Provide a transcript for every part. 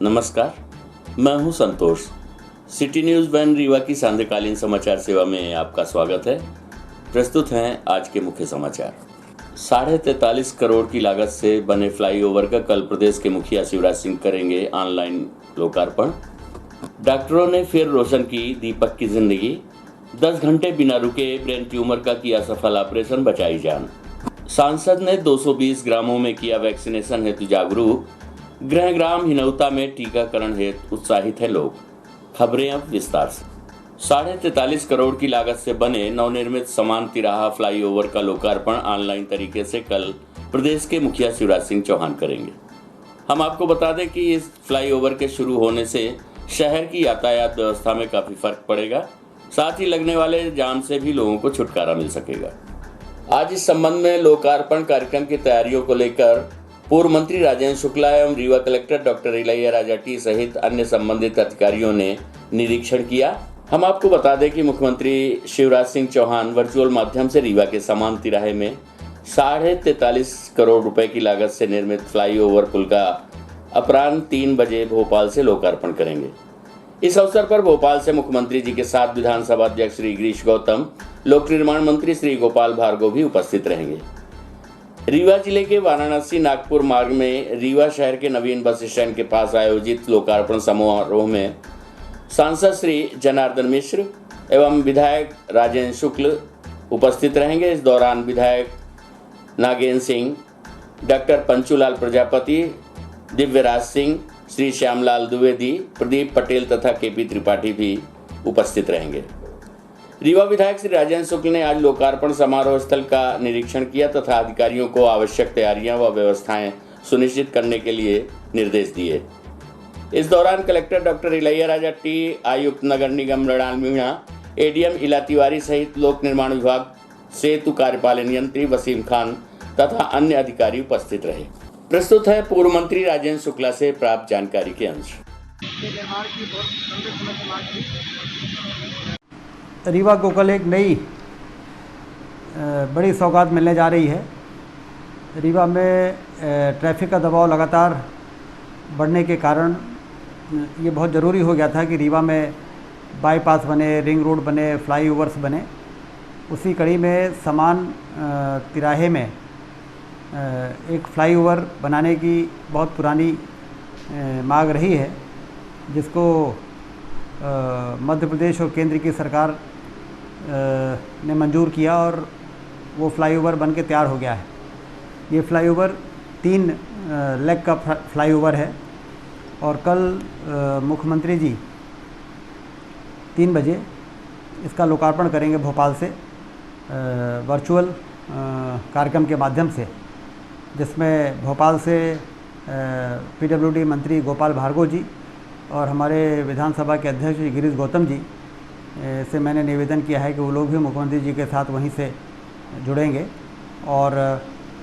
नमस्कार, मैं हूं संतोष। सिटी न्यूज़ वैन रीवा की सांध्यकालीन समाचार सेवा में आपका स्वागत है। प्रस्तुत हैं आज के मुख्य समाचार। 43.5 करोड़ की लागत से बने फ्लाईओवर का कल प्रदेश के मुखिया शिवराज सिंह करेंगे ऑनलाइन लोकार्पण। डॉक्टरों ने फिर रोशन की दीपक की जिंदगी। 10 घंटे बिना रुके ब्रेन ट्यूमर का किया सफल ऑपरेशन, बचाई जान। सांसद ने 220 ग्रामों में किया वैक्सीनेशन हेतु जागरूक। गृह ग्राम हिनौता में टीकाकरण हेतु उत्साहित है लोग। खबरें अब विस्तार से। 43.5 करोड़ की लागत से बने नवनिर्मित समान तिराहा फ्लाईओवर का लोकार्पण ऑनलाइन तरीके से कल प्रदेश के मुखिया शिवराज सिंह चौहान करेंगे। हम आपको बता दें कि इस फ्लाईओवर के शुरू होने से शहर की यातायात व्यवस्था में काफी फर्क पड़ेगा, साथ ही लगने वाले जाम से भी लोगों को छुटकारा मिल सकेगा। आज इस संबंध में लोकार्पण कार्यक्रम की तैयारियों को लेकर पूर्व मंत्री राजेंद्र शुक्ला एवं रीवा कलेक्टर डॉक्टर इलैया टी सहित अन्य संबंधित अधिकारियों ने निरीक्षण किया। हम आपको बता दें कि मुख्यमंत्री शिवराज सिंह चौहान वर्चुअल माध्यम से रीवा के समान तिराहे में 43.5 करोड़ रुपए की लागत से निर्मित फ्लाईओवर पुल का अपराह्न 3 बजे भोपाल से लोकार्पण करेंगे। इस अवसर पर भोपाल से मुख्यमंत्री जी के साथ विधानसभा अध्यक्ष श्री गिरीश गौतम, लोक निर्माण मंत्री श्री गोपाल भार्गव भी उपस्थित रहेंगे। रीवा जिले के वाराणसी नागपुर मार्ग में रीवा शहर के नवीन बस स्टैंड के पास आयोजित लोकार्पण समारोह में सांसद श्री जनार्दन मिश्र एवं विधायक राजेंद्र शुक्ल उपस्थित रहेंगे। इस दौरान विधायक नागेंद्र सिंह, डॉक्टर पंचूलाल प्रजापति, दिव्यराज सिंह, श्री श्यामलाल द्विवेदी, प्रदीप पटेल तथा केपी त्रिपाठी भी उपस्थित रहेंगे। रीवा विधायक श्री राजेंद्र शुक्ल ने आज लोकार्पण समारोह स्थल का निरीक्षण किया तथा अधिकारियों को आवश्यक तैयारियां व व्यवस्थाएं सुनिश्चित करने के लिए निर्देश दिए। इस दौरान कलेक्टर डॉक्टर इलैया टी, आयुक्त नगर निगम मृणाल मीणा, एडीएम इला तिवारी सहित लोक निर्माण विभाग सेतु कार्यपालन यंत्री वसीम खान तथा अन्य अधिकारी उपस्थित रहे। प्रस्तुत है पूर्व मंत्री राजेंद्र शुक्ला से प्राप्त जानकारी के अंश। रीवा को कल एक नई बड़ी सौगात मिलने जा रही है। रीवा में ट्रैफिक का दबाव लगातार बढ़ने के कारण ये बहुत ज़रूरी हो गया था कि रीवा में बाईपास बने, रिंग रोड बने, फ्लाईओवर्स बने। उसी कड़ी में समान तिराहे में एक फ्लाईओवर बनाने की बहुत पुरानी मांग रही है, जिसको मध्य प्रदेश और केंद्र की सरकार ने मंजूर किया और वो फ्लाईओवर बन के तैयार हो गया है। ये फ्लाईओवर 3 लेग का फ्लाईओवर है और कल मुख्यमंत्री जी 3 बजे इसका लोकार्पण करेंगे भोपाल से वर्चुअल कार्यक्रम के माध्यम से, जिसमें भोपाल से पीडब्ल्यूडी मंत्री गोपाल भार्गव जी और हमारे विधानसभा के अध्यक्ष गिरीश गौतम जी से मैंने निवेदन किया है कि वो लोग भी मुख्यमंत्री जी के साथ वहीं से जुड़ेंगे और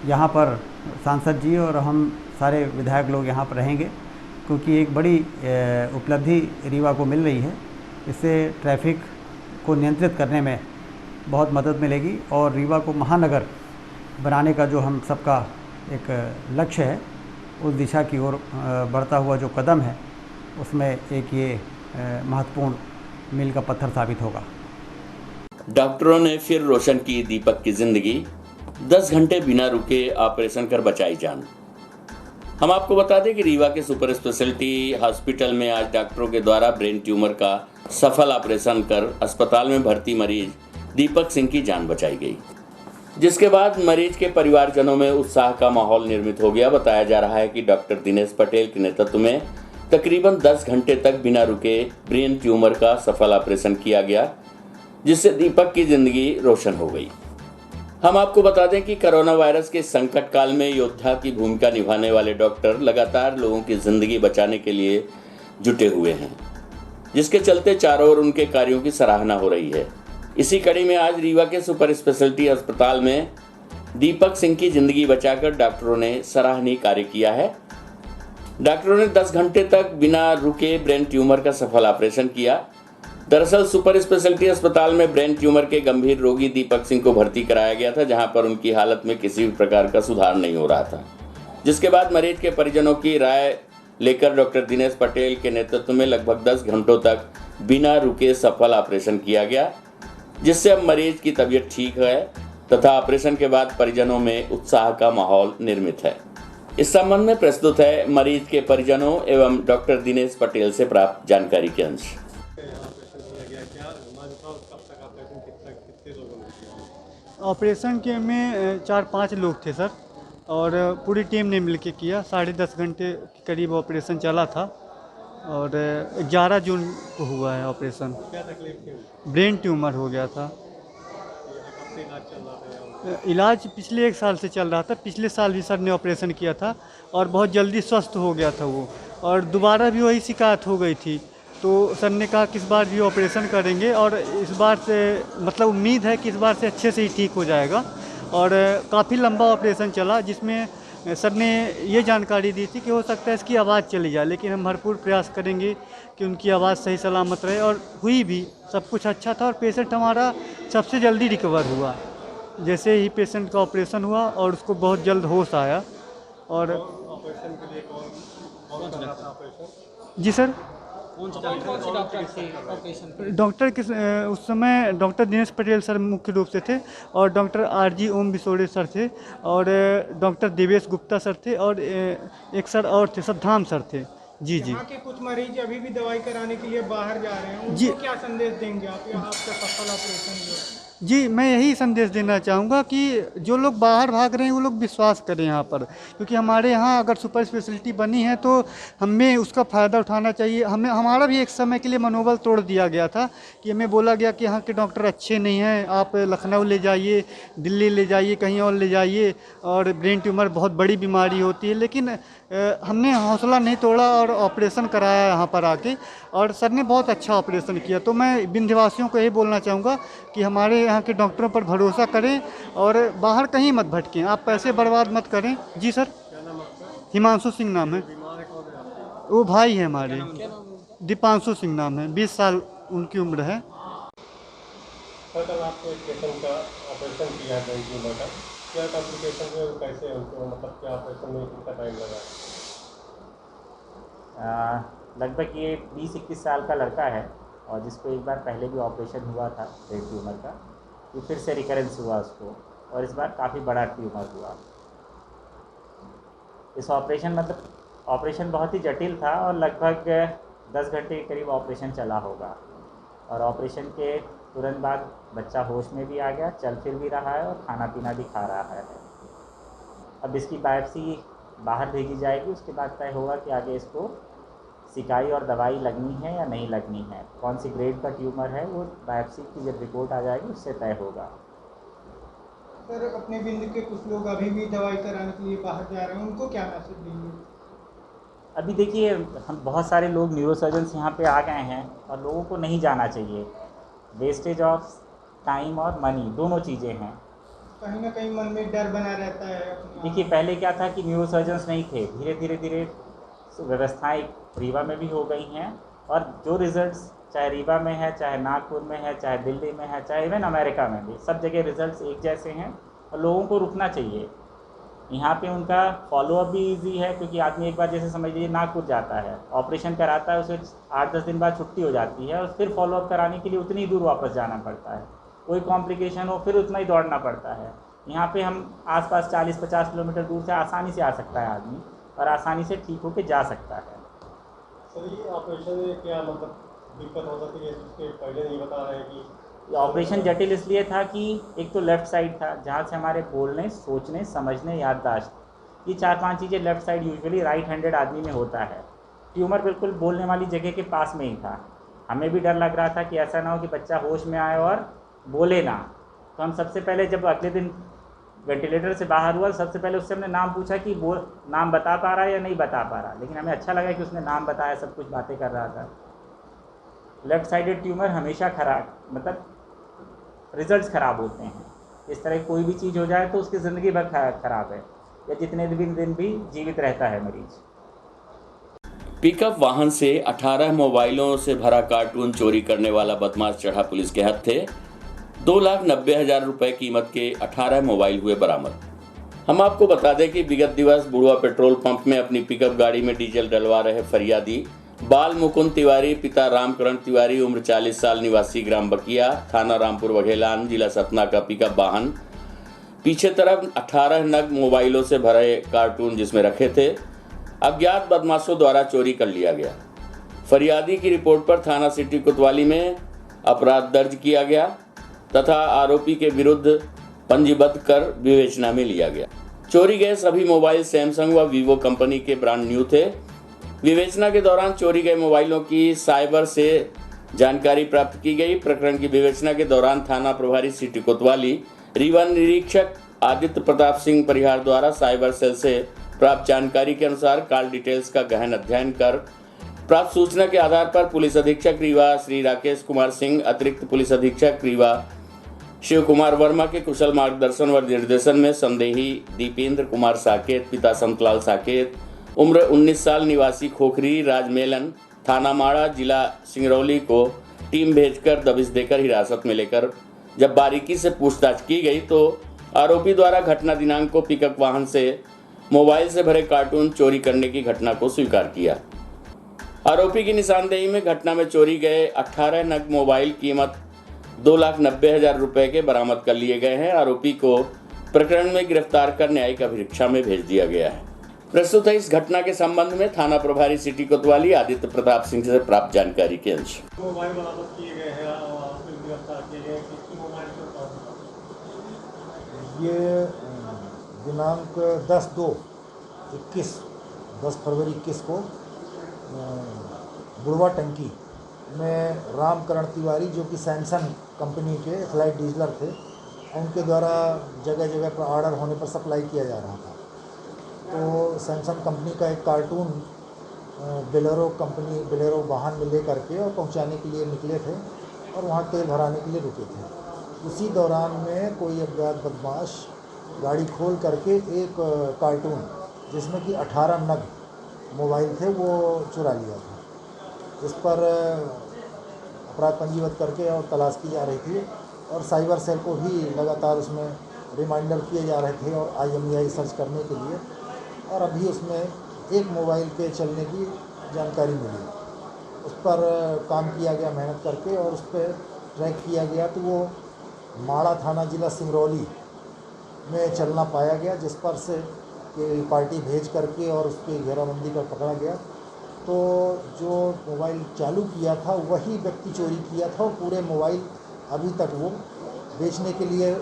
यहाँ पर सांसद जी और हम सारे विधायक लोग यहाँ पर रहेंगे, क्योंकि एक बड़ी उपलब्धि रीवा को मिल रही है। इससे ट्रैफिक को नियंत्रित करने में बहुत मदद मिलेगी और रीवा को महानगर बनाने का जो हम सबका एक लक्ष्य है, उस दिशा की ओर बढ़ता हुआ जो कदम है, उसमें एक ये महत्वपूर्ण मील का पत्थर साबित होगा। डॉक्टरों ने फिर रोशन की दीपक की जिंदगी। 10 घंटे बिना रुके ऑपरेशन कर बचाई जान। हम आपको बता दें कि रीवा के सुपर स्पेशलिटी हॉस्पिटल में आज डॉक्टरों के द्वारा ब्रेन ट्यूमर का सफल ऑपरेशन कर अस्पताल में भर्ती मरीज दीपक सिंह की जान बचाई गई, जिसके बाद मरीज के परिवारजनों में उत्साह का माहौल निर्मित हो गया। बताया जा रहा है कि डॉक्टर दिनेश पटेल के नेतृत्व में तकरीबन 10 घंटे तक बिना रुके ब्रेन ट्यूमर का सफल ऑपरेशन किया गया, जिससे दीपक की जिंदगी रोशन हो गई। हम आपको बता दें कि कोरोना वायरस के संकट काल में योद्धा की भूमिका निभाने वाले डॉक्टर लगातार लोगों की जिंदगी बचाने के लिए जुटे हुए हैं, जिसके चलते चारों ओर उनके कार्यों की सराहना हो रही है। इसी कड़ी में आज रीवा के सुपर स्पेशलिटी अस्पताल में दीपक सिंह की जिंदगी बचाकर डॉक्टरों ने सराहनीय कार्य किया है। डॉक्टरों ने 10 घंटे तक बिना रुके ब्रेन ट्यूमर का सफल ऑपरेशन किया। दरअसल सुपर स्पेशलिटी अस्पताल में ब्रेन ट्यूमर के गंभीर रोगी दीपक सिंह को भर्ती कराया गया था, जहां पर उनकी हालत में किसी भी प्रकार का सुधार नहीं हो रहा था, जिसके बाद मरीज के परिजनों की राय लेकर डॉक्टर दिनेश पटेल के नेतृत्व में लगभग 10 घंटों तक बिना रुके सफल ऑपरेशन किया गया, जिससे अब मरीज की तबीयत ठीक है तथा ऑपरेशन के बाद परिजनों में उत्साह का माहौल निर्मित है। इस संबंध में प्रस्तुत है मरीज के परिजनों एवं डॉक्टर दिनेश पटेल से प्राप्त जानकारी के अंश। ऑपरेशन के में 4-5 लोग थे सर, और पूरी टीम ने मिलकर किया। 10.5 घंटे के करीब ऑपरेशन चला था और 11 जून को हुआ है ऑपरेशन। क्या तकलीफ थी? ब्रेन ट्यूमर हो गया था। कब से इलाज चल रहा था? इलाज पिछले 1 साल से चल रहा था। पिछले साल भी सर ने ऑपरेशन किया था और बहुत जल्दी स्वस्थ हो गया था वो, और दोबारा भी वही शिकायत हो गई थी। तो सर ने कहा कि इस बार भी ऑपरेशन करेंगे और इस बार से मतलब उम्मीद है कि इस बार से अच्छे से ही ठीक हो जाएगा। और काफ़ी लंबा ऑपरेशन चला, जिसमें सर ने ये जानकारी दी थी कि हो सकता है इसकी आवाज़ चली जाए, लेकिन हम भरपूर प्रयास करेंगे कि उनकी आवाज़ सही सलामत रहे, और हुई भी। सब कुछ अच्छा था और पेशेंट हमारा सबसे जल्दी रिकवर हुआ। जैसे ही पेशेंट का ऑपरेशन हुआ और उसको बहुत जल्द होश आया। और ऑपरेशन के लिए कौन कर रहा था ऑपरेशन? जी सर, डॉक्टर किस उस समय डॉक्टर दिनेश पटेल सर मुख्य रूप से थे, और डॉक्टर RG ओम बिसोड़े सर थे, और डॉक्टर देवेश गुप्ता सर थे, और एक सर और थे, सद्धाम सर थे। जी जी। यहाँ के कुछ मरीज अभी भी दवाई कराने के लिए बाहर जा रहे हैं, जी। उनको क्या संदेश देंगे आप? यहाँ आपका सफल ऑपरेशन हुआ। जी, मैं यही संदेश देना चाहूँगा कि जो लोग बाहर भाग रहे हैं वो लोग विश्वास करें यहाँ पर, क्योंकि हमारे यहाँ अगर सुपर स्पेशलिटी बनी है तो हमें उसका फ़ायदा उठाना चाहिए। हमारा भी एक समय के लिए मनोबल तोड़ दिया गया था कि हमें बोला गया कि यहाँ के डॉक्टर अच्छे नहीं हैं, आप लखनऊ ले जाइए, दिल्ली ले जाइए, कहीं और ले जाइए, और ब्रेन ट्यूमर बहुत बड़ी बीमारी होती है। लेकिन हमने हौसला नहीं तोड़ा और ऑपरेशन कराया यहाँ पर आके, और सर ने बहुत अच्छा ऑपरेशन किया। तो मैं विंध्यवासियों को यही बोलना चाहूँगा कि हमारे यहाँ के डॉक्टरों पर भरोसा करें और बाहर कहीं मत भटकें, आप पैसे बर्बाद मत करें। जी सर। क्या नाम आपका? हिमांशु सिंह नाम है। बीमार कौन है आपका? वो भाई है हमारे। दीपांशु सिंह नाम है, 20 साल उनकी उम्र है। सर, कल आपको एक पेशेंट का ऑपरेशन किया है ब्रेन ट्यूमर का, क्या कॉम्प्लिकेशन है, कैसे उनको मतलब क्या ऑपरेशन में कितना टाइम लगा? लगभग ये 20-21 साल का लड़का है, और जिसको एक बार पहले भी ऑपरेशन हुआ था ब्रेन ट्यूमर का, ये फिर से रिकरेंस हुआ उसको, और इस बार काफ़ी बड़ा ट्यूमर हुआ। इस ऑपरेशन बहुत ही जटिल था, और लगभग 10 घंटे के करीब ऑपरेशन चला होगा, और ऑपरेशन के तुरंत बाद बच्चा होश में भी आ गया, चल फिर भी रहा है, और खाना पीना भी खा रहा है। अब इसकी बायोप्सी बाहर भेजी जाएगी, उसके बाद तय होगा कि आगे इसको सिकाई और दवाई लगनी है या नहीं लगनी है। कौन सी ग्रेड का ट्यूमर है वो बायोप्सी की जब रिपोर्ट आ जाएगी उससे तय होगा। सर, अपने बिंद के कुछ लोग अभी भी दवाई कराने के लिए बाहर जा रहे हैं, उनको क्या मैसेज देंगे? अभी देखिए, हम बहुत सारे लोग न्यूरोसर्जन्स यहाँ पे आ गए हैं, और लोगों को नहीं जाना चाहिए। वेस्टेज ऑफ टाइम और मनी दोनों चीज़ें हैं। कहीं ना कहीं मन में डर बना रहता है अपने देखिए, पहले क्या था कि न्यूरोसर्जन्स नहीं थे, धीरे धीरे व्यवस्थाएं रीवा में भी हो गई हैं, और जो रिज़ल्ट्स चाहे रीवा में है, चाहे नागपुर में है, चाहे दिल्ली में है, चाहे इवन अमेरिका में भी, सब जगह रिज़ल्ट्स एक जैसे हैं, और लोगों को रुकना चाहिए। यहाँ पे उनका फॉलोअप भी इजी है, क्योंकि आदमी एक बार जैसे समझ लीजिए नागपुर जाता है, ऑपरेशन कराता है, उसे 8-10 दिन बाद छुट्टी हो जाती है, और फिर फॉलोअप कराने के लिए उतनी दूर वापस जाना पड़ता है। कोई कॉम्प्लिकेशन हो फिर उतना ही दौड़ना पड़ता है। यहाँ पे हम आसपास 40-50 किलोमीटर दूर से आसानी से आ सकता है आदमी, और आसानी से ठीक होकर जा सकता है। सर, ये ऑपरेशन में क्या मतलब दिक्कत हो सकती है, इसके पहले नहीं बता रहे कि ऑपरेशन जटिल इसलिए था कि एक तो लेफ़्ट साइड था, जहाँ से हमारे बोलने, सोचने, समझने, याददाश्त, ये 4-5 चीज़ें left side usually right handed आदमी में होता है। ट्यूमर बिल्कुल बोलने वाली जगह के पास में ही था। हमें भी डर लग रहा था कि ऐसा ना हो कि बच्चा होश में आए और बोले ना। तो हम सबसे पहले जब अगले दिन वेंटिलेटर से बाहर हुआ, सबसे पहले उससे हमने नाम पूछा कि वो नाम बता पा रहा है या नहीं बता पा रहा, लेकिन हमें अच्छा लगा कि उसने नाम बताया, सब कुछ बातें कर रहा था। लेफ़्ट साइडेड ट्यूमर हमेशा खराब, मतलब रिजल्ट्स ख़राब होते हैं। इस तरह कोई भी चीज़ हो जाए तो उसकी ज़िंदगी भर ख़राब है, या जितने दिन भी जीवित रहता है मरीज़। पिकअप वाहन से 18 मोबाइलों से भरा कार्टून चोरी करने वाला बदमाश चढ़ा पुलिस के हाथ थे। 2,90,000 रुपए कीमत के 18 मोबाइल हुए बरामद। हम आपको बता दें कि विगत दिवस बुढ़वा पेट्रोल पंप में अपनी पिकअप गाड़ी में डीजल डलवा रहे फरियादी बाल मुकुंद तिवारी पिता रामकरण तिवारी उम्र 40 साल निवासी ग्राम बकिया थाना रामपुर वघेलान जिला सतना का पिकअप वाहन पीछे तरफ 18 नग मोबाइलों से भरे कार्टून जिसमें रखे थे अज्ञात बदमाशों द्वारा चोरी कर लिया गया। फरियादी की रिपोर्ट पर थाना सिटी कोतवाली में अपराध दर्ज किया गया तथा आरोपी के विरुद्ध पंजीबद्ध कर विवेचना में लिया गया। चोरी गए सभी मोबाइल सैमसंग व वीवो कंपनी के ब्रांड न्यू थे। विवेचना के दौरान चोरी गए मोबाइलों की साइबर से जानकारी प्राप्त की गई। प्रकरण की विवेचना के दौरान थाना प्रभारी सिटी कोतवाली रीवा निरीक्षक आदित्य प्रताप सिंह परिहार द्वारा साइबर सेल से प्राप्त जानकारी के अनुसार कॉल डिटेल्स का गहन अध्ययन कर प्राप्त सूचना के आधार पर पुलिस अधीक्षक रीवा श्री राकेश कुमार सिंह, अतिरिक्त पुलिस अधीक्षक रीवा शिव कुमार वर्मा के कुशल मार्गदर्शन व निर्देशन में संदेही दीपेंद्र कुमार साकेत पिता संतलाल साकेत उम्र 19 साल निवासी खोखरी राजमेलन थाना माड़ा जिला सिंगरौली को टीम भेजकर दबिश देकर हिरासत में लेकर जब बारीकी से पूछताछ की गई तो आरोपी द्वारा घटना दिनांक को पिकअप वाहन से मोबाइल से भरे कार्टून चोरी करने की घटना को स्वीकार किया। आरोपी की निशानदेही में घटना में चोरी गए 18 नग मोबाइल कीमत 2,90,000 रुपए के बरामद कर लिए गए हैं। आरोपी को प्रकरण में गिरफ्तार कर न्यायिक अभिरक्षा में भेज दिया गया है। प्रस्तुत है इस घटना के संबंध में थाना प्रभारी सिटी कोतवाली आदित्य प्रताप सिंह से प्राप्त जानकारी के अंश। मोबाइल बरामद किए गए हैं और गिरफ्तार किए गए किसकी मोबाइल के ये दिनांक 10 फरवरी 21 को बुढ़वा टंकी में रामकरण तिवारी जो कि सैमसंग कंपनी के फ्लाइट डीजलर थे, उनके द्वारा जगह जगह पर ऑर्डर होने पर सप्लाई किया जा रहा था। तो सैमसंग कंपनी का एक कार्टून बेलेरो वाहन में ले करके और पहुंचाने के लिए निकले थे और वहां तेल भराने के लिए रुके थे। उसी दौरान में कोई अज्ञात बदमाश गाड़ी खोल करके एक कार्टून जिसमें कि 18 नग मोबाइल थे वो चुरा लिया था। इस पर अपराध पंजीबद्ध करके और तलाश की जा रही थी और साइबर सेल को भी लगातार उसमें रिमाइंडर किए जा रहे थे और IMEI सर्च करने के लिए, और अभी उसमें एक मोबाइल के चलने की जानकारी मिली। उस पर काम किया गया मेहनत करके और उस पर ट्रैक किया गया तो वो माड़ा थाना जिला सिंगरौली में चलना पाया गया, जिस पर से कि पार्टी भेज करके और उस पर घेराबंदी कर पकड़ा गया। तो जो मोबाइल चालू किया था वही व्यक्ति चोरी किया था और पूरे मोबाइल अभी तक वो बेचने के लिए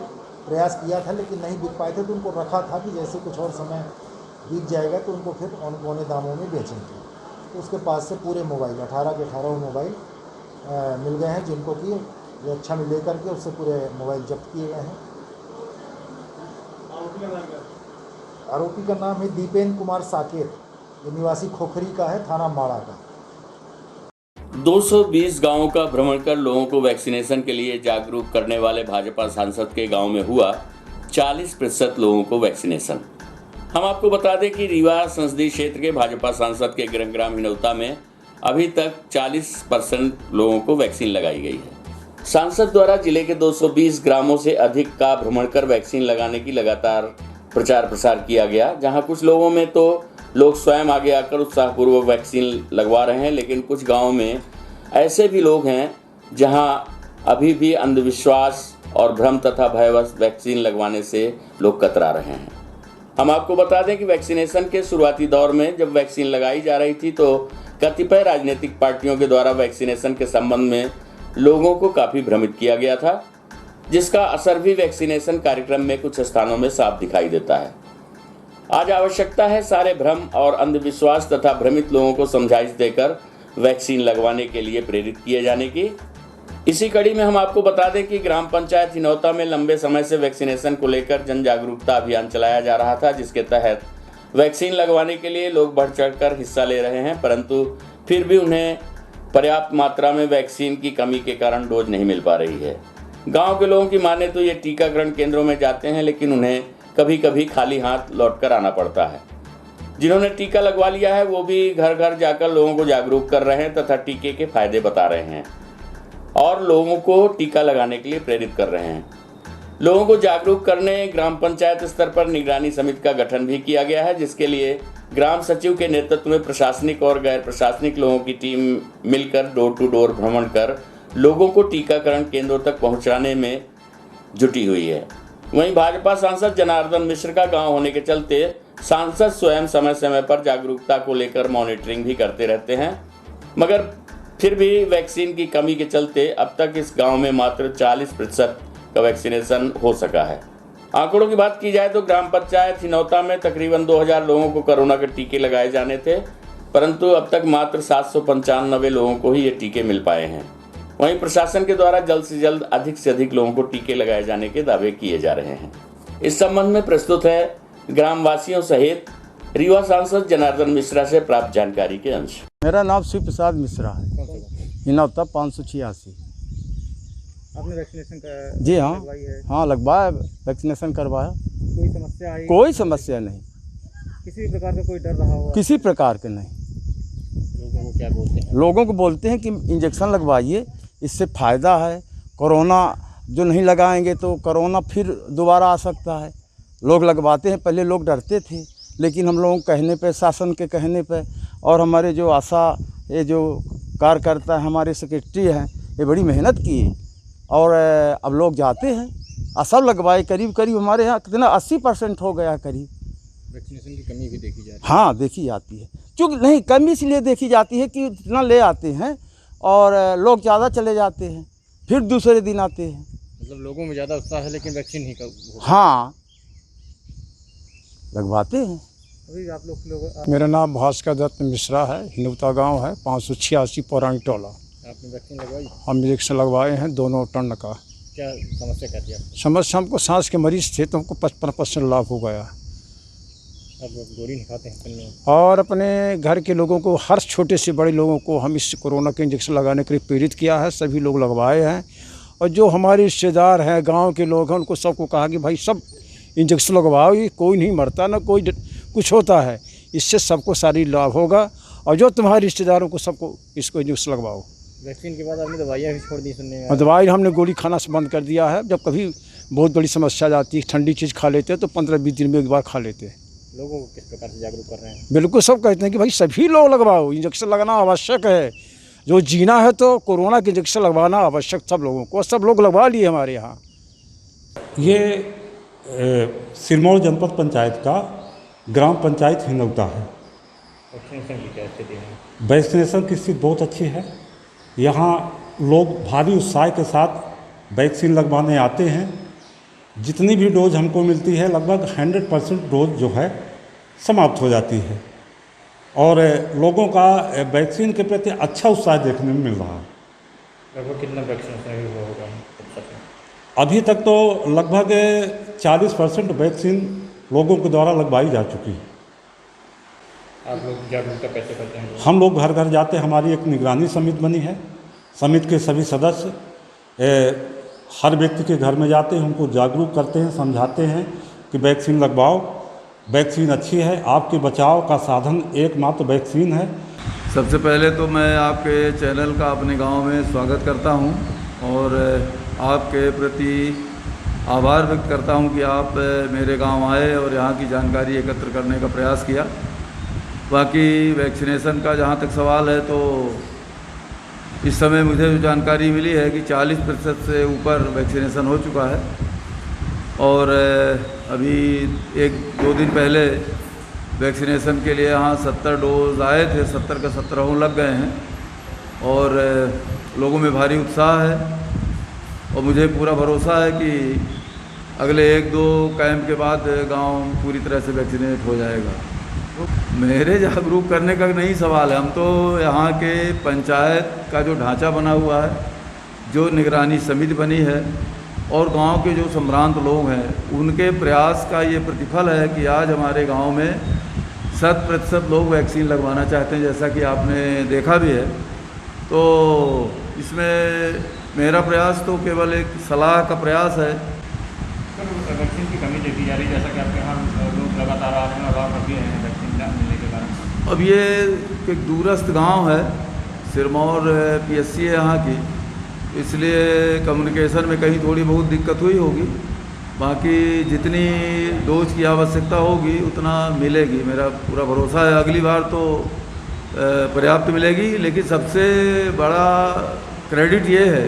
प्रयास किया था लेकिन नहीं बिक पाए थे। तो उनको रखा था कि जैसे कुछ और समय बीत जाएगा तो उनको फिर औने दामों में बेचेंगे। तो उसके पास से पूरे मोबाइल 18 के 18 मोबाइल मिल गए हैं, जिनको कि रक्षा में लेकर के उससे पूरे मोबाइल जब्त किए गए हैं। आरोपी का नाम है दीपेंद्र कुमार साकेत, ये निवासी खोखरी का है, थाना माड़ा का। 220 गांवों का भ्रमण कर लोगों को वैक्सीनेशन के लिए जागरूक करने वाले भाजपा सांसद के गांव में हुआ 40% लोगों को वैक्सीनेशन। हम आपको बता दें कि रीवा संसदीय क्षेत्र के भाजपा सांसद के ग्राम हिनौता में अभी तक 40% लोगों को वैक्सीन लगाई गई है। सांसद द्वारा जिले के 220 ग्रामों से अधिक का भ्रमण कर वैक्सीन लगाने की लगातार प्रचार प्रसार किया गया, जहां कुछ लोगों में तो लोग स्वयं आगे आकर उत्साहपूर्वक वैक्सीन लगवा रहे हैं, लेकिन कुछ गांवों में ऐसे भी लोग हैं जहां अभी भी अंधविश्वास और भ्रम तथा भयवश वैक्सीन लगवाने से लोग कतरा रहे हैं। हम आपको बता दें कि वैक्सीनेशन के शुरुआती दौर में जब वैक्सीन लगाई जा रही थी तो कतिपय राजनीतिक पार्टियों के द्वारा वैक्सीनेशन के संबंध में लोगों को काफ़ी भ्रमित किया गया था, जिसका असर भी वैक्सीनेशन कार्यक्रम में कुछ स्थानों में साफ दिखाई देता है। आज आवश्यकता है सारे भ्रम और अंधविश्वास तथा भ्रमित लोगों को समझाइश देकर वैक्सीन लगवाने के लिए प्रेरित किए जाने की। इसी कड़ी में हम आपको बता दें कि ग्राम पंचायत हिनौता में लंबे समय से वैक्सीनेशन को लेकर जन जागरूकता अभियान चलाया जा रहा था, जिसके तहत वैक्सीन लगवाने के लिए लोग बढ़ चढ़कर हिस्सा ले रहे हैं, परंतु फिर भी उन्हें पर्याप्त मात्रा में वैक्सीन की कमी के कारण डोज नहीं मिल पा रही है। गांव के लोगों की माने तो ये टीकाकरण केंद्रों में जाते हैं, लेकिन उन्हें कभी कभी खाली हाथ लौटकर आना पड़ता है। जिन्होंने टीका लगवा लिया है वो भी घर घर जाकर लोगों को जागरूक कर रहे हैं तथा टीके के फायदे बता रहे हैं और लोगों को टीका लगाने के लिए प्रेरित कर रहे हैं। लोगों को जागरूक करने ग्राम पंचायत स्तर पर निगरानी समिति का गठन भी किया गया है, जिसके लिए ग्राम सचिव के नेतृत्व में प्रशासनिक और गैर प्रशासनिक लोगों की टीम मिलकर डोर टू डोर भ्रमण कर लोगों को टीकाकरण केंद्रों तक पहुंचाने में जुटी हुई है। वहीं भाजपा सांसद जनार्दन मिश्र का गांव होने के चलते सांसद स्वयं समय समय पर जागरूकता को लेकर मॉनिटरिंग भी करते रहते हैं, मगर फिर भी वैक्सीन की कमी के चलते अब तक इस गांव में मात्र 40% का वैक्सीनेशन हो सका है। आंकड़ों की बात की जाए तो ग्राम पंचायत हिनौता में तकरीबन 2000 लोगों को कोरोना के टीके लगाए जाने थे, परंतु अब तक मात्र 795 लोगों को ही ये टीके मिल पाए हैं। वहीं प्रशासन के द्वारा जल्द से जल्द अधिक से अधिक लोगों को टीके लगाए जाने के दावे किए जा रहे हैं। इस संबंध में प्रस्तुत है ग्रामवासियों सहित रीवा सांसद जनार्दन मिश्रा से प्राप्त जानकारी के अंश। मेरा नाम शिव प्रसाद मिश्रा है, हिनौता 586। आपने वैक्सीनेशन का जी हाँ, लगवाई है? हाँ लगवाया, वैक्सीनेशन करवाया। कोई समस्या आई? कोई समस्या नहीं, किसी भी प्रकार का कोई डर रहा हो? किसी प्रकार के नहीं। लोगों को क्या बोलते हैं? लोगों को बोलते हैं कि इंजेक्शन लगवाइए, इससे फ़ायदा है। कोरोना जो नहीं लगाएंगे तो कोरोना फिर दोबारा आ सकता है। लोग लगवाते हैं, पहले लोग डरते थे, लेकिन हम लोगों के कहने पे, शासन के कहने पे और हमारे जो आशा, ये जो कार्यकर्ता है, हमारे सेक्रेटरी हैं, ये बड़ी मेहनत किए और अब लोग जाते हैं और सब लगवाए। करीब करीब हमारे यहाँ कितना 80% हो गया करीब। वैक्सीनेशन की कमी भी देखी जा रही है? हाँ, देखी जाती है। चूँकि नहीं, कमी इसलिए देखी जाती है कि इतना ले आते हैं और लोग ज़्यादा चले जाते हैं, फिर दूसरे दिन आते हैं। मतलब लोगों में ज़्यादा उत्साह है, लेकिन वैक्सीन ही का हाँ, लगवाते हैं। अभी आप लोग मेरा नाम भास्कर दत्त मिश्रा है, हिनौता गांव है, 586 पौराणिक टोला। आपने वैक्सीन लगवाई? हम इंजेक्शन लगवाए हैं 2 टन का। क्या समस्या क्या थी आपको? समस्या, हमको सांस के मरीज थे तो हमको 55% लाभ हो गया। आप लोग गोली नहीं खाते हैं पन्ने? और अपने घर के लोगों को, हर छोटे से बड़े लोगों को हम इस कोरोना के इंजेक्शन लगाने के लिए प्रेरित किया है। सभी लोग लगवाए हैं और जो हमारे रिश्तेदार हैं, गाँव के लोग हैं, उनको सबको कहा कि भाई सब इंजेक्शन लगवाओ, ये कोई नहीं मरता, ना कोई कुछ होता है, इससे सबको सारी लाभ होगा। और जो तुम्हारे रिश्तेदारों को सबको इसको इंजेक्शन लगवाओ। वैक्सीन के बाद आपने दवाइयाँ भी छोड़ दी सुनने में? दवाई हमने गोली खाना से बंद कर दिया है। जब कभी बहुत बड़ी समस्या जाती है, ठंडी चीज़ खा लेते हैं तो 15-20 दिन में एक बार खा लेते हैं। लोगों को किस प्रकार से जागरूक कर रहे हैं? बिल्कुल, सब कहते हैं कि भाई सभी लोग लगवाओ, इंजेक्शन लगाना आवश्यक है। जो जीना है तो कोरोना के इंजेक्शन लगवाना आवश्यक, सब लोगों को, सब लोग लगवा लिए हमारे यहाँ। ये सिरमौर जनपद पंचायत का ग्राम पंचायत हिनौता है। वैक्सीनेशन की क्या स्थिति है? वैक्सीनेशन की स्थिति बहुत अच्छी है। यहाँ लोग भारी उत्साह के साथ वैक्सीन लगवाने आते हैं। जितनी भी डोज हमको मिलती है, लगभग 100% डोज जो है समाप्त हो जाती है और लोगों का वैक्सीन के प्रति अच्छा उत्साह देखने में मिल रहा है। लगभग कितना वैक्सीनेशन हुआ होगा अब तक? अभी तक तो लगभग 40% वैक्सीन लोगों के द्वारा लगवाई जा चुकी है। आप लोग जागरूकता कैसे करते हैं? हम लोग घर घर जाते हैं। हमारी एक निगरानी समिति बनी है। समिति के सभी सदस्य हर व्यक्ति के घर में जाते हैं, उनको जागरूक करते हैं, समझाते हैं कि वैक्सीन लगवाओ, वैक्सीन अच्छी है, आपके बचाव का साधन एकमात्र वैक्सीन है। सबसे पहले तो मैं आपके चैनल का अपने गांव में स्वागत करता हूं और आपके प्रति आभार व्यक्त करता हूं कि आप मेरे गांव आए और यहां की जानकारी एकत्र करने का प्रयास किया। बाकी वैक्सीनेशन का जहां तक सवाल है तो इस समय मुझे जो जानकारी मिली है कि 40% से ऊपर वैक्सीनेशन हो चुका है और अभी 1-2 दिन पहले वैक्सीनेशन के लिए यहाँ 70 डोज आए थे, 70 का 70 लग गए हैं और लोगों में भारी उत्साह है और मुझे पूरा भरोसा है कि अगले 1-2 कैंप के बाद गांव पूरी तरह से वैक्सीनेट हो जाएगा। मेरे जागरूक करने का नहीं सवाल है, हम तो यहाँ के पंचायत का जो ढांचा बना हुआ है, जो निगरानी समिति बनी है और गांव के जो संभ्रांत लोग हैं, उनके प्रयास का ये प्रतिफल है कि आज हमारे गांव में 100% लोग वैक्सीन लगवाना चाहते हैं, जैसा कि आपने देखा भी है। तो इसमें मेरा प्रयास तो केवल एक सलाह का प्रयास है। वैक्सीन की कमी देखी जा रही है, जैसा कि आपके यहाँ लोग लगातार अपना अभाव रखे हैं वैक्सीन मिलने के कारण। अब ये एक दूरस्थ गांव है, सिरमौर PSC है यहाँ की, इसलिए कम्युनिकेशन में कहीं थोड़ी बहुत दिक्कत हुई होगी, बाकी जितनी डोज की आवश्यकता होगी उतना मिलेगी, मेरा पूरा भरोसा है। अगली बार तो पर्याप्त मिलेगी। लेकिन सबसे बड़ा क्रेडिट ये है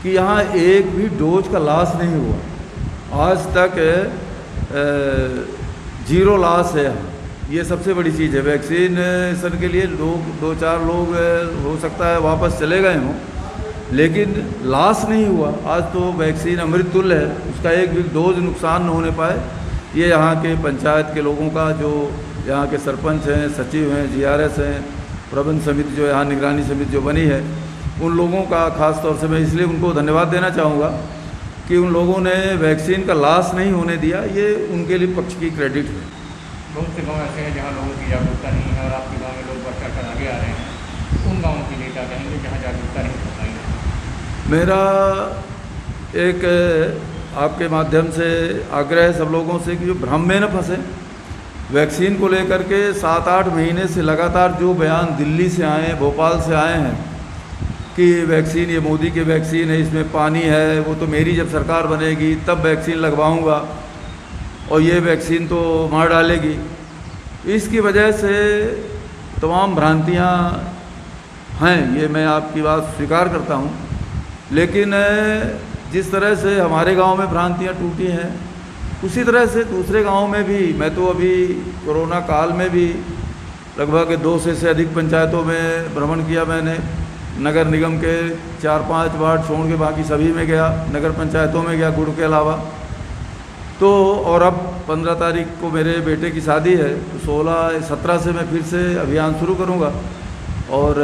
कि यहाँ एक भी डोज का लॉस नहीं हुआ, आज तक 0 लॉस है यहाँ। ये सबसे बड़ी चीज़ है। वैक्सीनेशन के लिए लोग 2-4 लोग हो सकता है वापस चले गए हों, लेकिन लॉस नहीं हुआ। आज तो वैक्सीन अमृत तुल्य है, उसका एक भी डोज नुकसान न होने पाए, ये यहाँ के पंचायत के लोगों का, जो यहाँ के सरपंच हैं, सचिव हैं, GRS हैं, प्रबंध समिति जो यहाँ निगरानी समिति जो बनी है, उन लोगों का खास तौर से मैं इसलिए उनको धन्यवाद देना चाहूँगा कि उन लोगों ने वैक्सीन का लॉस नहीं होने दिया। ये उनके लिए पक्ष की क्रेडिट है। बहुत से गाँव ऐसे हैं जहाँ लोगों की जागरूकता नहीं है और आपके गाँव में लोग बढ़ चढ़ कर आगे आ रहे हैं, उन गाँवों के लिए क्या कहेंगे जहाँ जागरूकता नहीं हो पाई? मेरा एक आपके माध्यम से आग्रह है सब लोगों से कि जो भ्रम में न फंसे। वैक्सीन को लेकर के 7-8 महीने से लगातार जो बयान दिल्ली से आए, भोपाल से आए हैं कि वैक्सीन ये मोदी की वैक्सीन है, इसमें पानी है, वो तो मेरी जब सरकार बनेगी तब वैक्सीन लगवाऊंगा और ये वैक्सीन तो मार डालेगी, इसकी वजह से तमाम भ्रांतियां हैं। ये मैं आपकी बात स्वीकार करता हूं। लेकिन जिस तरह से हमारे गांव में भ्रांतियां टूटी हैं, उसी तरह से दूसरे गांव में भी। मैं तो अभी कोरोना काल में भी लगभग 200 से अधिक पंचायतों में भ्रमण किया मैंने। नगर निगम के 4-5 वार्ड छोड़ के बाकी सभी में गया, नगर पंचायतों में गया गुड़ के अलावा। तो और अब 15 तारीख को मेरे बेटे की शादी है, तो 16-17 से मैं फिर से अभियान शुरू करूँगा और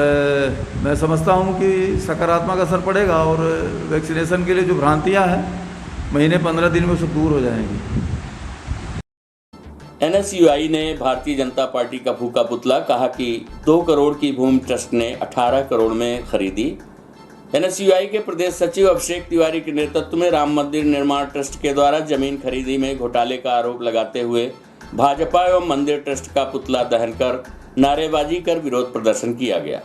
मैं समझता हूँ कि सकारात्मक असर पड़ेगा और वैक्सीनेशन के लिए जो भ्रांतियाँ हैं महीने 15 दिन में सब दूर हो जाएंगी। NSUI ने भारतीय जनता पार्टी का फूका पुतला, कहा कि 2 करोड़ की भूमि ट्रस्ट ने 18 करोड़ में खरीदी। NSUI के प्रदेश सचिव अभिषेक तिवारी के नेतृत्व में राम मंदिर निर्माण ट्रस्ट के द्वारा जमीन खरीदी में घोटाले का आरोप लगाते हुए भाजपा एवं मंदिर ट्रस्ट का पुतला दहन कर नारेबाजी कर विरोध प्रदर्शन किया गया।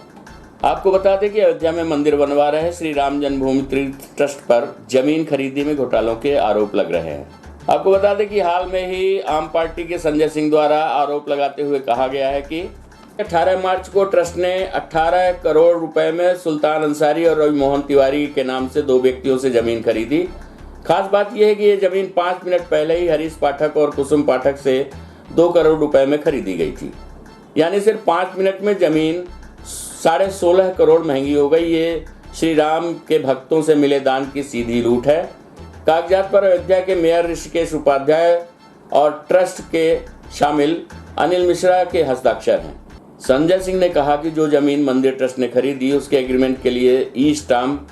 आपको बता दें कि अयोध्या में मंदिर बनवा रहे श्री राम जन्मभूमि तीर्थ ट्रस्ट पर जमीन खरीदी में घोटालों के आरोप लग रहे हैं। आपको बता दें कि हाल में ही आम पार्टी के संजय सिंह द्वारा आरोप लगाते हुए कहा गया है कि 18 मार्च को ट्रस्ट ने 18 करोड़ रुपए में सुल्तान अंसारी और रवि मोहन तिवारी के नाम से 2 व्यक्तियों से जमीन खरीदी। खास बात यह है कि ये जमीन 5 मिनट पहले ही हरीश पाठक और कुसुम पाठक से 2 करोड़ रुपए में खरीदी गई थी। यानी सिर्फ 5 मिनट में जमीन 16.5 करोड़ महंगी हो गई। ये श्री राम के भक्तों से मिले दान की सीधी लूट है। कागजात पर अयोध्या के मेयर ऋषिकेश उपाध्याय और ट्रस्ट के शामिल अनिल मिश्रा के हस्ताक्षर हैं। संजय सिंह ने कहा कि जो जमीन मंदिर ट्रस्ट ने खरीदी उसके एग्रीमेंट के लिए ई स्टाम्प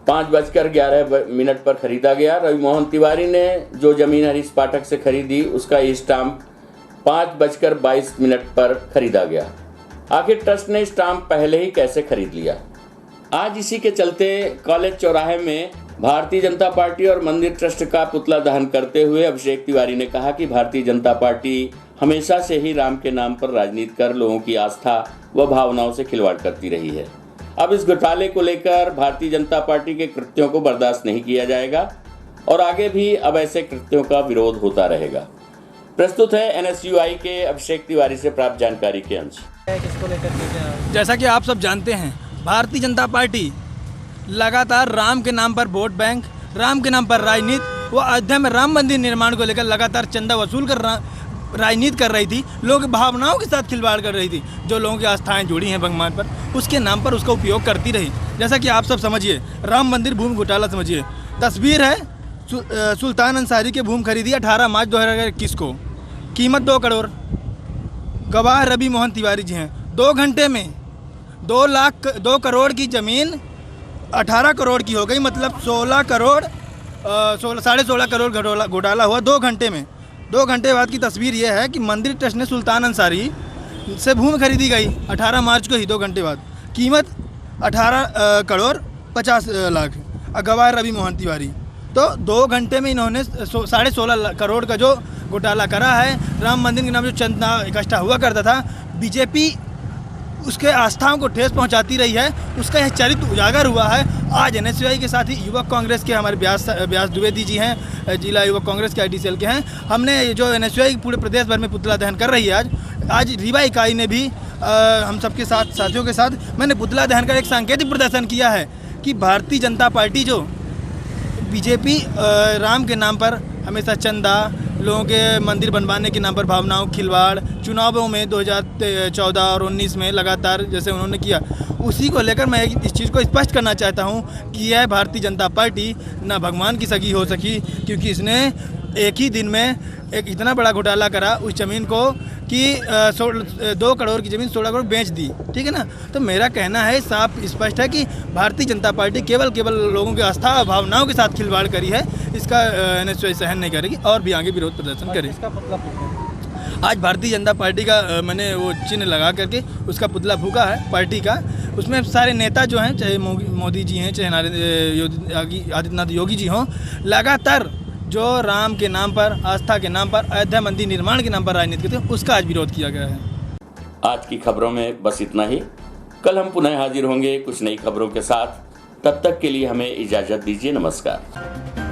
5:11 पर खरीदा गया। रवि मोहन तिवारी ने जो जमीन हरीश पाठक से खरीदी उसका ई स्टाम्प 5:22 पर खरीदा गया। आखिर ट्रस्ट ने स्टाम्प पहले ही कैसे खरीद लिया? आज इसी के चलते कॉलेज चौराहे में भारतीय जनता पार्टी और मंदिर ट्रस्ट का पुतला दहन करते हुए अभिषेक तिवारी ने कहा कि भारतीय जनता पार्टी हमेशा से ही राम के नाम पर राजनीति कर लोगों की आस्था व भावनाओं से खिलवाड़ करती रही है। अब इस घोटाले को लेकर भारतीय जनता पार्टी के कृत्यों को बर्दाश्त नहीं किया जाएगा और आगे भी अब ऐसे कृत्यों का विरोध होता रहेगा। प्रस्तुत है NSUI के अभिषेक तिवारी से प्राप्त जानकारी के अंश। जैसा कि आप सब जानते हैं, भारतीय जनता पार्टी लगातार राम के नाम पर वोट बैंक, राम के नाम पर राजनीति व अयोध्या में राम मंदिर निर्माण को लेकर लगातार चंदा वसूल कर राजनीति कर रही थी। लोगों की भावनाओं के साथ खिलवाड़ कर रही थी। जो लोगों की आस्थाएं जुड़ी हैं भगवान पर, उसके नाम पर उसका उपयोग करती रही। जैसा कि आप सब समझिए, राम मंदिर भूमि घोटाला समझिए। तस्वीर है सुल्तान अंसारी के भूमि खरीदी 18 मार्च 2021 को, कीमत 2 करोड़। गवाह रवि मोहन तिवारी जी हैं। 2 घंटे में 2 करोड़ की ज़मीन 18 करोड़ की हो गई, मतलब 16 करोड़ 16.5 करोड़ घोटाला हुआ 2 घंटे में। 2 घंटे बाद की तस्वीर यह है कि मंदिर ट्रस्ट ने सुल्तान अंसारी से भूमि खरीदी गई 18 मार्च को ही, 2 घंटे बाद। कीमत 18 करोड़ 50 लाख। गवाह रवि मोहन तिवारी। तो 2 घंटे में इन्होंने 16.5 करोड़ का जो घोटाला करा है। राम मंदिर के नाम जो चंदा इकट्ठा हुआ करता था, बीजेपी उसके आस्थाओं को ठेस पहुंचाती रही है। उसका यह चरित्र उजागर हुआ है आज NSUI के साथ ही युवक कांग्रेस के हमारे व्यास द्विवेदी जी हैं, जिला युवक कांग्रेस के ITCL के हैं। हमने जो NSUI पूरे प्रदेश भर में पुतला दहन कर रही है आज रीवा इकाई ने भी हम सबके साथ साथियों के साथ मैंने पुतला दहन कर एक सांकेतिक प्रदर्शन किया है कि भारतीय जनता पार्टी जो बीजेपी राम के नाम पर हमेशा चंदा, लोगों के मंदिर बनवाने के नाम पर भावनाओं खिलवाड़, चुनावों में 2014 और 19 में लगातार जैसे उन्होंने किया, उसी को लेकर मैं इस चीज़ को स्पष्ट करना चाहता हूं कि यह भारतीय जनता पार्टी ना भगवान की सगी हो सकी, क्योंकि इसने एक ही दिन में एक इतना बड़ा घोटाला करा उस ज़मीन को कि 2 करोड़ की ज़मीन 16 करोड़ बेच दी। ठीक है ना। तो मेरा कहना है साफ स्पष्ट है कि भारतीय जनता पार्टी केवल लोगों की आस्था और भावनाओं के साथ खिलवाड़ करी है। इसका NSUI सहन नहीं करेगी और भी आगे विरोध प्रदर्शन करेगी। आज भारतीय जनता पार्टी का मैंने वो चिन्ह लगा करके उसका पुतला फूका है पार्टी का। उसमें सारे नेता जो हैं, चाहे मोदी जी हैं, चाहे आदित्यनाथ योगी जी हों, लगातार जो राम के नाम पर, आस्था के नाम पर, अयोध्या मंदिर निर्माण के नाम पर राजनीति करते हैं, उसका आज विरोध किया गया है। आज की खबरों में बस इतना ही। कल हम पुनः हाजिर होंगे कुछ नई खबरों के साथ। तब तक के लिए हमें इजाज़त दीजिए। नमस्कार।